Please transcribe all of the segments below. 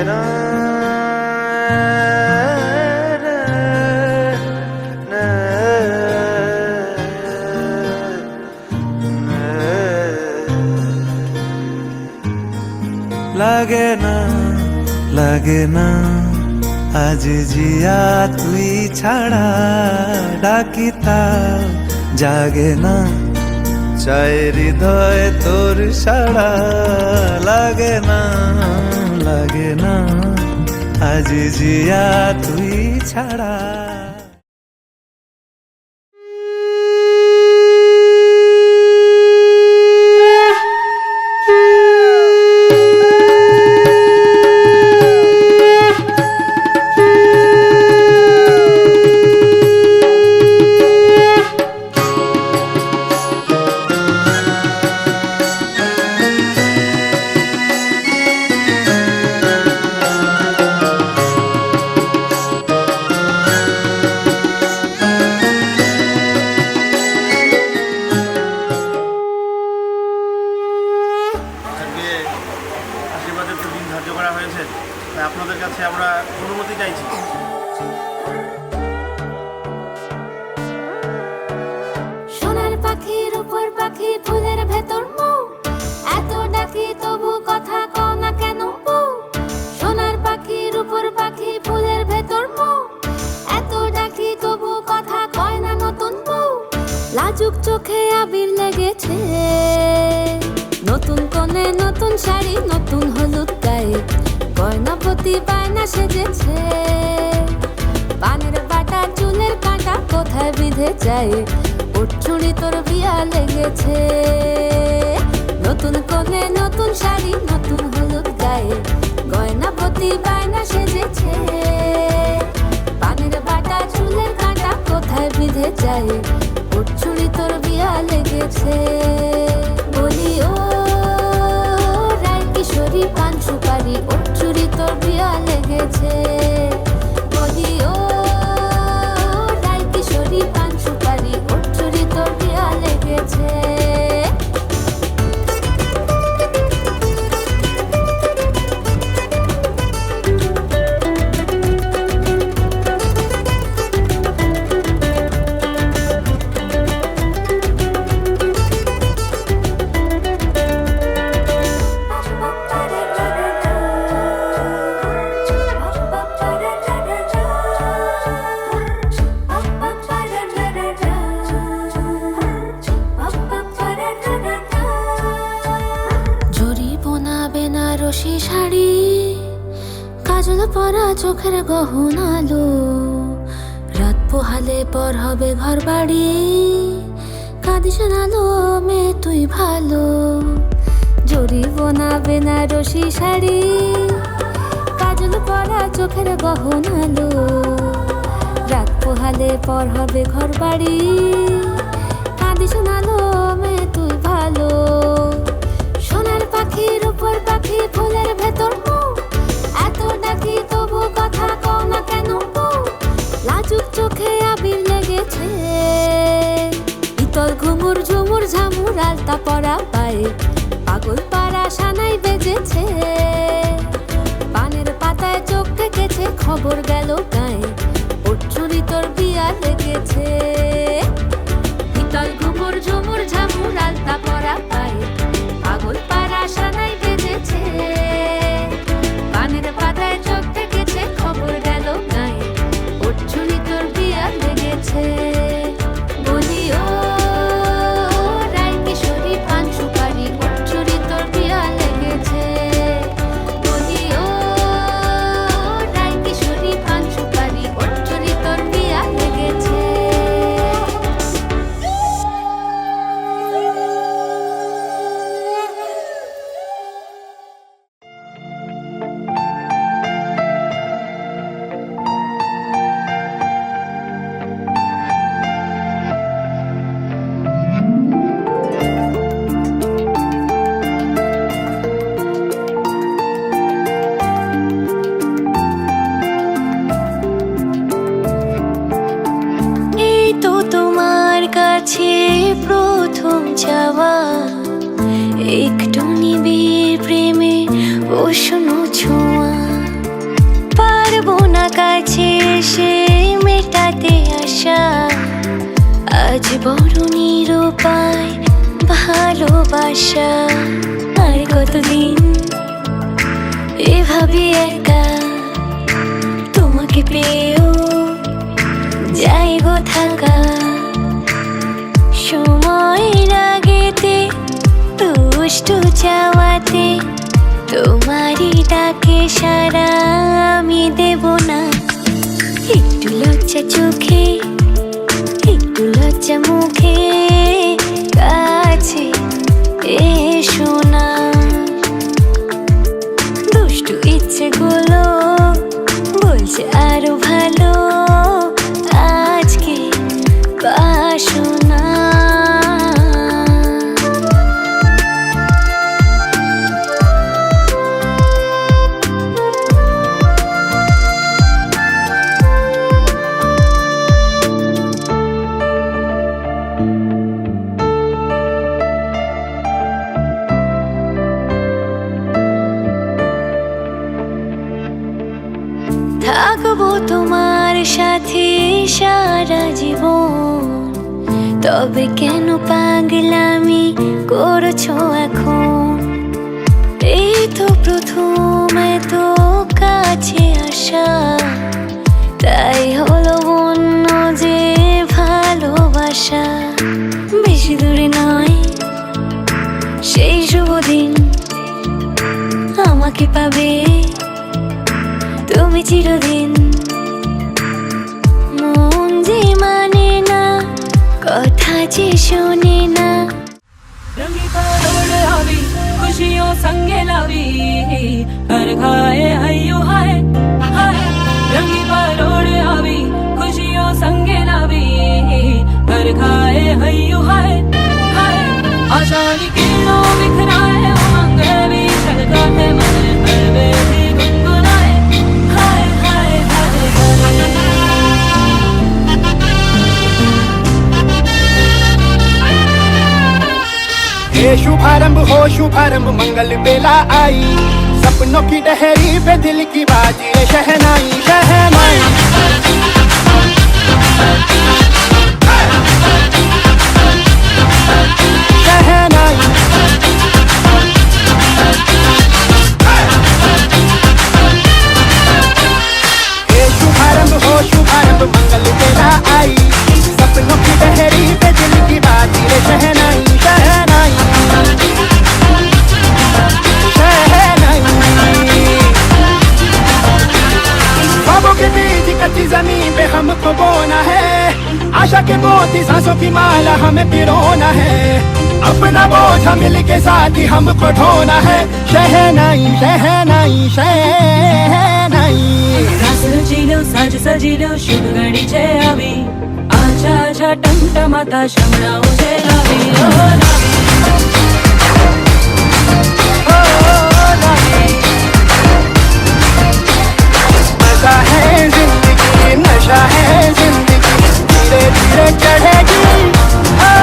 না লাগে না লাগে না আজ জিয়া তুই ছাড়া ডাকিতা জাগে না চাই হৃদয় তোর সাড়া লাগে না আজ জিয়া তুই ছাড়া আপনাদের কাছে আমরা অনুমতি চাইছি। সোনার পাখির উপর পাখি ফুলের ভেতর মৌ এত ডাকি তবু কথা কও না কেন বউ সোনার পাখির উপর পাখি ফুলের ভেতর মৌ এত ডাকি তবু কথা কয় না নতুন বউ লাজুক চোখে আবির লেগেছে নতুন কোণে নতুন শাড়ি নতুন হলুদ গায়ে গয়নাপতি বায়না সেজেছে পানের বাটা চুলের কাঁটা কোথায় বিঁধে যায় উঠছুড়ি তোর বিয়া লেগেছে নতুন কোণে নতুন শাড়ি নতুন হলুদ গায়ে গয়নাপতি বায়না সেজেছে পানের বাটা চুলের কাঁটা কোথায় বিঁধে যায় উঠছুড়ি তোর বিয়া লেগেছে বলি ও রায় কিশোরী পান সুপারি উঠছুড়ি তোর বিয়া লেগেছে বলি ও রায় কিশোরী পান সুপারি উঠছুড়ি তোর বিয়া লেগেছে বেনারসি শাড়ি কাজল পরা চোখের গহনালো রাত পোহালে পর হবে ঘর বাড়ি কাঁদিস নালো মেয়ে তুই ভালো জরিবোনা বেনারসি শাড়ি কাজল পরা চোখের গহনালো রাত পোহালে পর হবে ঘর বাড়ি কাঁদিস নালো মেয়ে তুই ভালো সোনার পাখির উপর পাখি ফুলের ভেতর মৌ এত ডাকি তবু কথা কও না কেন বউ লাজুক চোখে আবির লেগেছে ইতল ঘুমুর ঝুমুর ঝামুর আলতা পরা পায়ে পাগল পাড়া সানাই বেজেছে পানের পাতায় চোখ থেকেছে খবর গেল গায়ে উঠছুরি তোর বিয়া লেগেছে ইতল ঘুমুর ঝুমুর ঝামুর আলতা পরা পায়ে পাগল পাড়া সানাই বেজেছে পানের পাতায় চোখ থেকেছে খবর গেল গায়ে উঠছুরি তোর বিয়া লেগেছে বলি ও রায় কিশোরী পান সুপারি উঠছুরি তোর বিয়া লেগেছে বলি ও রায় কিশোরী পান সুপারি উঠছুরি তোর বিয়া লেগেছে কাছে প্রথম চাওয়া একটু নিবিড় প্রেমে উষ্ণ ছোঁয়া আজ বড় নিরুপায় ভালোবাসা, আর কতদিন এভাবে একা তোমাকে পেয়েও যাই গো থাকা। সময়ের আগেতে দুষ্টু চাওয়াতে তোমারই ডাকে সারা আমি দেব না। একটু লজ্জা চোখে একটু লজ্জা মুখে কাছে এসো না। দুষ্টু ইচ্ছেগুলো বলছে আরো ভালো, আজকে বাসো না। থাকবো তোমার সাথে সারা জীবন, তবে কেন পাগলামি করছো এখন? এই তো প্রথম এত কাছে আসা, তাই হলো অন্য যে ভালোবাসা। বেশি দূরে নয় সেই শুভ দিন, আমাকে পাবে তুমি চিরদিন। মন যে মানে না, কথা যে শোনে না। रंगी परोड़ आवी खुशियों संगे लावी, हर खाए हयू हाय हाय। रंगी परोड़ आवी खुशियों संगे लावी, हर खाए हयू हाय हाय। आशानी किरणों बिखराए उमंग भी छलकाते मन, हर बेली गुनगुनाए हाय हाय हाय हाय। ये शुभारंभ हो शुभारंभ मंगल बेला आई, सपनों की डहरी पे दिल की बाजी है शहनाई शहनाई। शहनाई ये शुभारंभ हो शुभारंभ मंगल बेला आई, सपनों की डहरी पे दिल की बाजी है शहनाई शहनाई शहनाई। ख्वाबों के बीच कच्ची जमीन पे हमको बोना है, आशा के मोती सांसों की माला हमें पिरोना है। अपना बोझ मिल के साथ ही हमको ढोना है, शहनाई शहनाई शहनाई। रास रचिलो साज सजिलो शुभ घड़ी छे आवी, आछा आछा टमटमाता शमणाओ छे लावी ओ लावी ओ लावी। मजा है जिंदगी नशा है जिंदगी, धीरे धीरे चढ़ेगी ओ।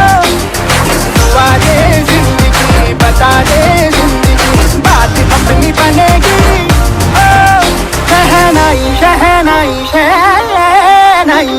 दुआ दे जिंदगी बता दे जिंदगी, बात अपनी बनेगी ओ। शहनाई शहनाई शहनाई।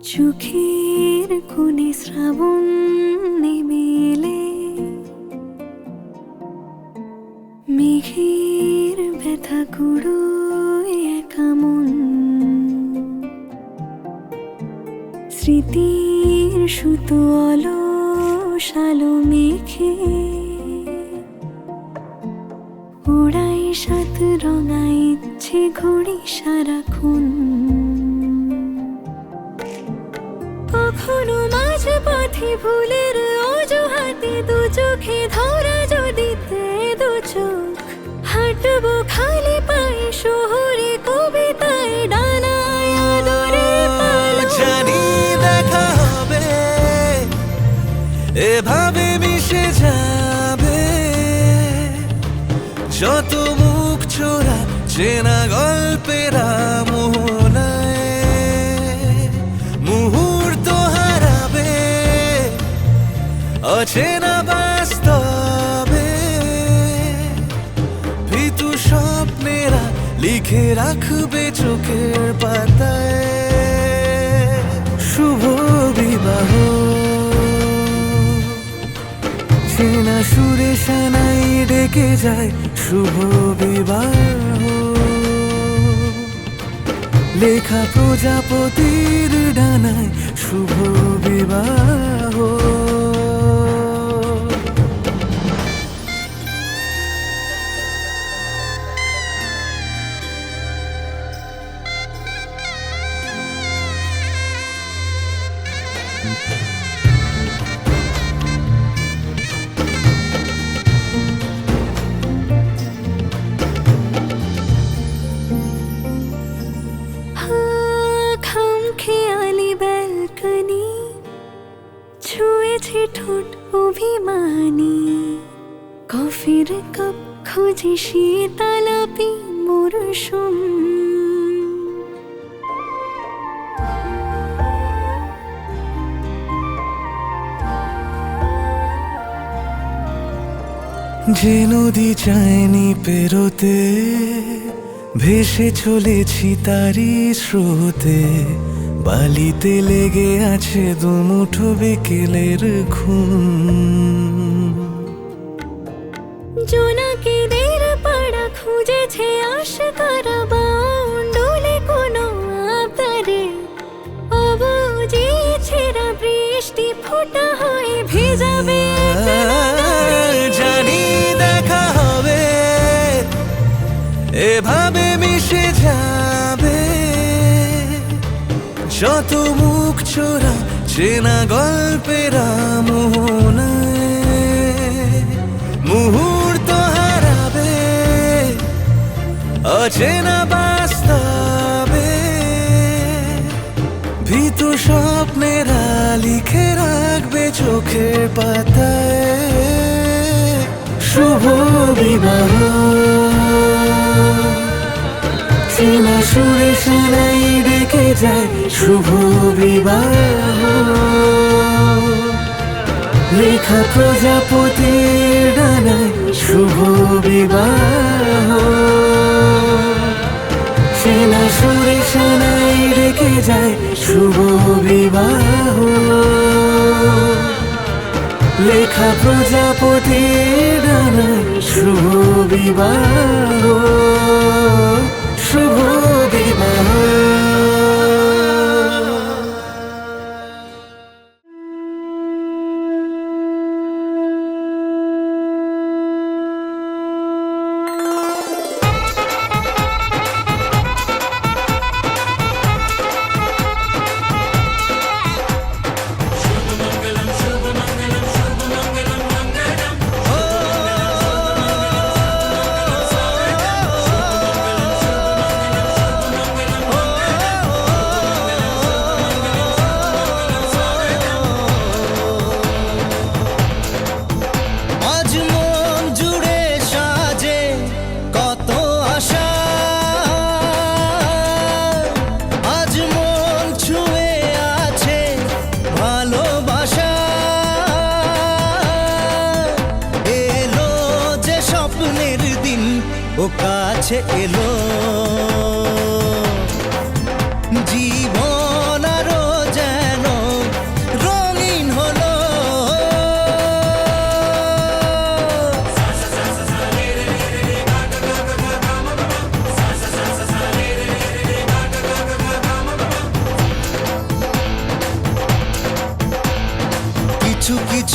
চোখের কোণে শ্রাবণ নেমে এলে মেঘের ব্যথা কুড়োয় একা মন স্মৃতির সুতো অলস আলো মেঘে ওড়াই সাত রঙা ইচ্ছে ঘড়ি সারাক্ষণ কখনো মাঝ পথে ভুলের অজুহাতে দু চোখে ধরা যদি দু চোখ হাঁটবো খালি পায়ে শহরে কবিতায় ডানায় আদরে জানি দেখা হবে এভাবে মিশে যাবে যত মুখ চোরা চেনা গল্পের মোহনায় মুহূর্ত হারাবে অচেনা বাস্তবে ভীতু স্বপ্নেরা লিখে রাখবে চোখের পাতায় শুভ বিবাহ চেনা সুরে সানাই ডেকে যায় শুভ বিবাহ লেখা প্রজাপতির ডানায় শুভ বিবাহ খামখেয়ালি ব্যালকনি ছুঁয়েছে ঠোঁট অভিমানী কফির কাপ খুঁজে শীতালাপি মরশুম যে নদী চায়নি পেরোতে ভেসে চলেছি তারি স্রোতে বালিতে লেগে আছে দুমুঠো বিকেলের ঘুম জোনাকিদের পাড়া খুঁজেছে আশকারা বাউন্ডুলে কোনো আবদারে অবুঝি ছেঁড়া বৃষ্টি ফোঁটা হয়ে ভেজাবে জানি দেখা হবে এভাবে মিশে যাবে যত মুখ চোরা চেনা গল্পের মোহনায় মুহূর্ত হারাবে অচেনা বাস্তবে ভীতু স্বপ্নেরা লিখে রাখবে চোখের পাতায় শুভ বিবাহ চেনা সুরে সানাই ডেকে যায় শুভ বিবাহ লেখা প্রজাপতির ডানায় শুভ বিবাহ চেনা সুরে সানাই ডেকে যায় শুভ বিবাহ লেখা প্রজাপতির ডানায় শুভ বিবাহ শুভ বিবাহ ও কাছে এলো জীবন আরো যেন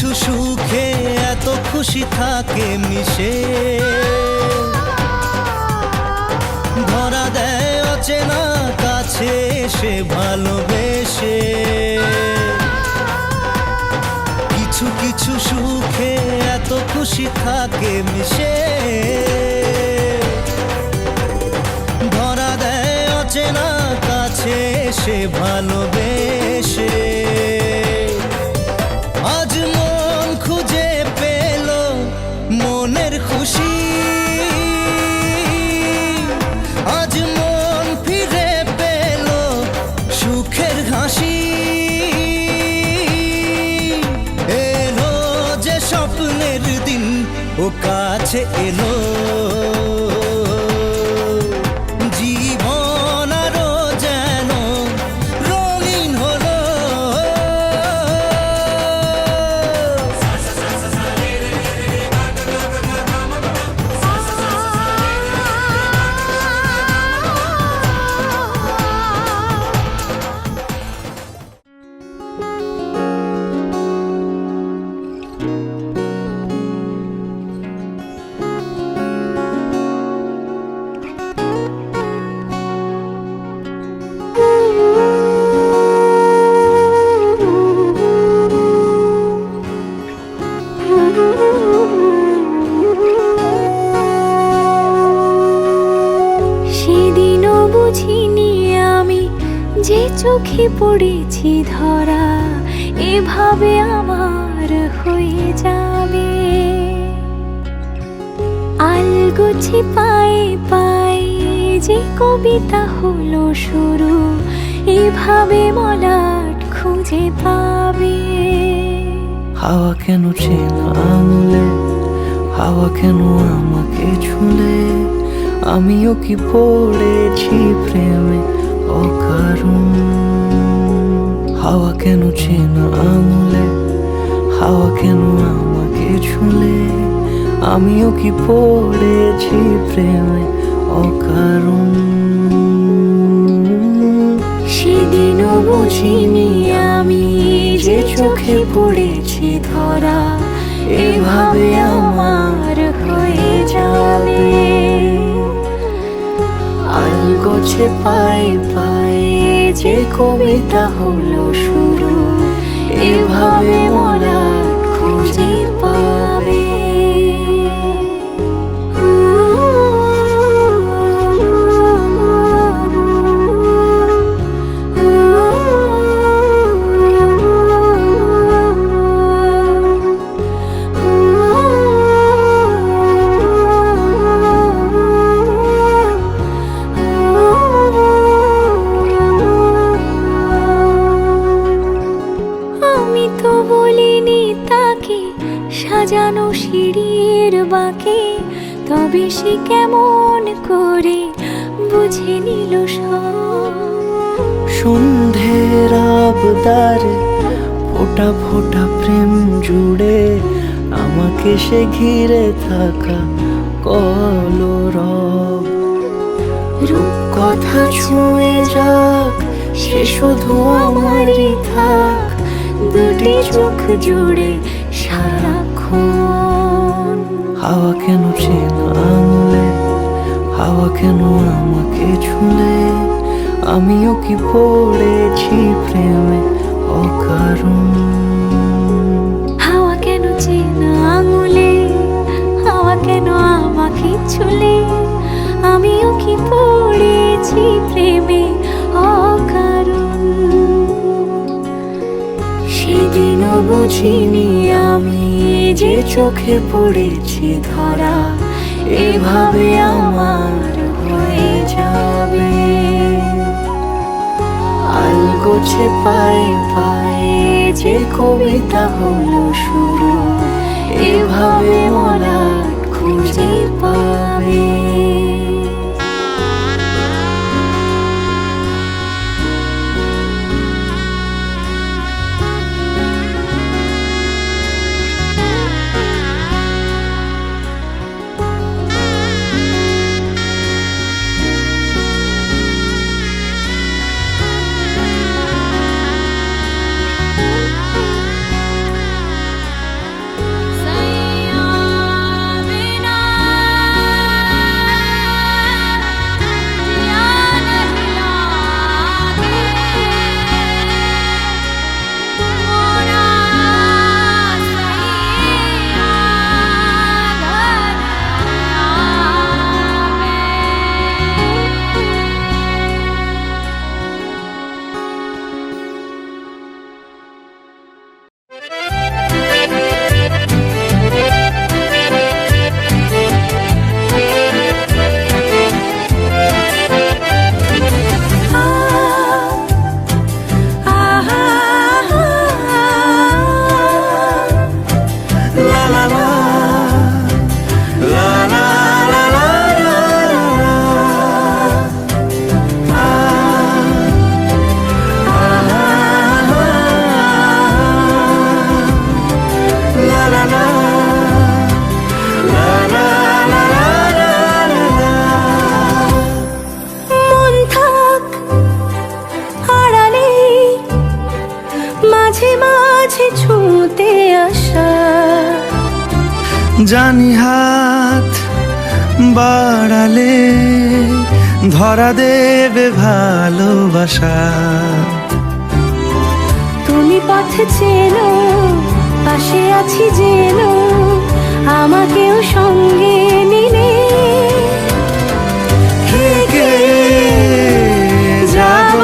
কিছু সুখে এত খুশি থাকে মিশে, ধরা দেয় অচেনা কাছে এসে ভালোবেসে। কিছু কিছু সুখে এত খুশি থাকে মিশে, ধরা দেয় অচেনা কাছে এসে ভালোবেসে। আজ মন খুঁজে পেল মনের খুশি, আজ মন ফিরে পেল সুখের হাসি। এলো যে স্বপ্নের দিন ও কাছে এলো, জীবন আরো যেন রঙিন হলো। সেদিনও বুঝিনি আমি যে চোখে পড়েছি ধরা, এভাবে আমার হয়ে যাবে। আলগোছে পায়ে পায়ে যে কবিতা হলো শুরু, এভাবে মলাট খুঁজে পাবে। হাওয়া কেন চেনা আঙুলে, হাওয়া কেন আমাকে ছুলে, আমিও কি পড়েছি প্রেমে অকারণ। হাওয়া কেন চেনা আঙুলে, হাওয়া কেন আমাকে ছুলে, আমিও কি পড়েছি প্রেমে অকারণ। সেদিনও বুঝিনি আমি যে চোখে পড়েছি ধরা, এভাবে আমার হয়ে যাবে। আলগোছে পায়ে পায়ে যে কবিতা হলো শুরু, এভাবে মলাট খুঁজে পাবে। আমি তো বলিনি তাকে সাজানো সিঁড়ির বাঁকে, তবে সে কেমন করে বুঝে নিল সব। সন্ধ্যের আবদারে ফোটা ফোটা প্রেম জুড়ে, আমাকে সে ঘিরে থাকা কলরব। রূপকথা ছুঁয়ে যাক, সে শুধু আমারই থাক, দুটি চোখ জুড়ে সারাক্ষণ। হাওয়া কেন চেনা আঙুলে, হাওয়া কেন আমাকে ছুলে, আমিও কি পড়েছি প্রেমে অকারণ। হাওয়া কেন চেনা আঙুলে, হাওয়া কেন আমাকে ছুলে, আমিও কি পড়েছি প্রেমে অকারণ। সেদিনও বুঝিনি আমি যে চোখে পড়েছি ধরা, এভাবে আমার হয়ে যাবে। আলগোছে পায়ে পায়ে যে কবিতা হলো শুরু, এভাবে মলাট খুঁজে পাবে। মাঝে মাঝে ছুঁতে আসা। জানি হাত বাড়ালে ধরা দেবে ভালোবাসা। তুমি পথ চেনো, পাশে আছি যেন, আমাকেও সঙ্গে নিলে থেকে যাব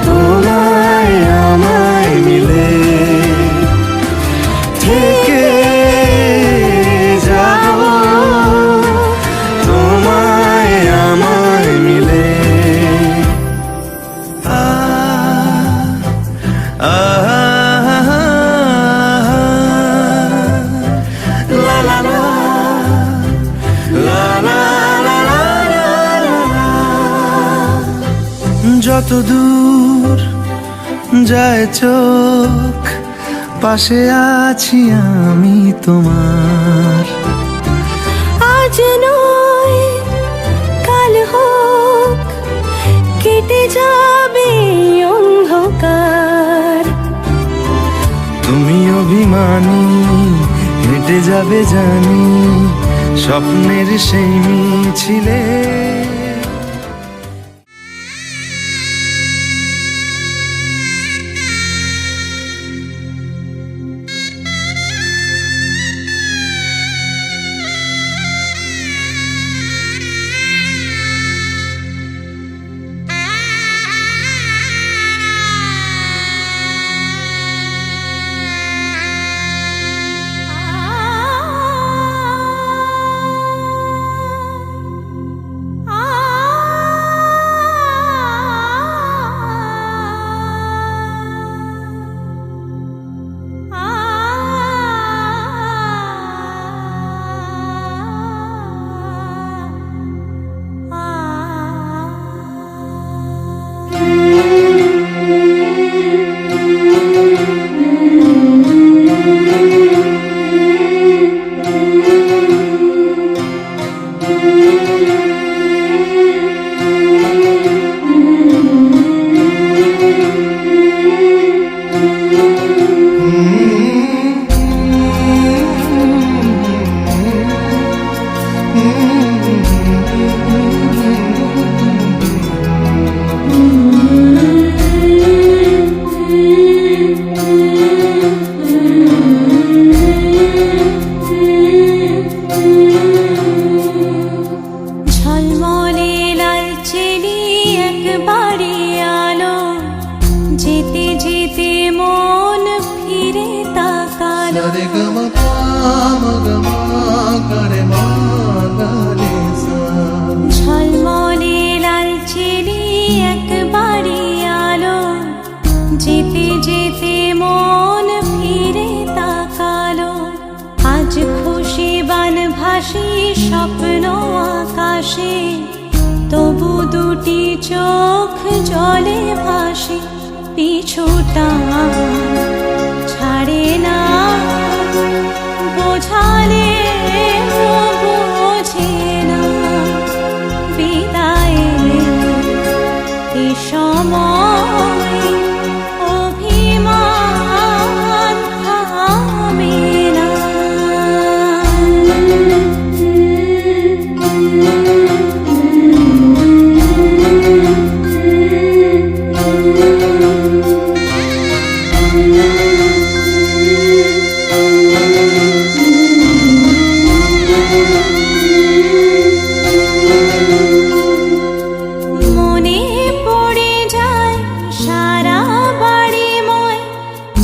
তোমায় আমায় মিলে, থেকে যাব তোমায় আমায় মিলে। লা লা লা লা লা লা লা লা। যত দূর যায় চোখ, পাশে আছি আমি তোমার। আজ নয় কাল হোক, কেটে যাবে অন্ধকার। তুমি অভিমানী, হেঁটে যাবে জানি স্বপ্নের সেই মিছিলে। ঝলমলে লাল চেলি একবারে আলো, যেতে যেতে মন ফিরে তাকালো। ঝলমলে লাল চেলি একবারে আলো, যেতে যেতে মন ফিরে তাকালো। আজ খুশি বান ভাসি স্বপ্ন আকাশে, তবু দুটি চোখ জলে ভাসে। পিছুটা ছাড়ে না, বোঝালে বোঝে না। বিদায় এ সময় অভিমান থামে না। মনে পড়ে যায় সারা বাড়িময়,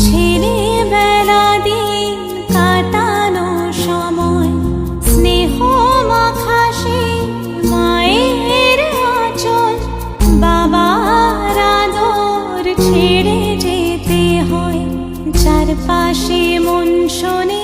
ছেলেবেলা দিন কাটানো সময়। স্নেহ মাখাসে মায়ের আঁচল, বাবার আদর ছেড়ে যেতে হয়। চারপাশে মন শোনে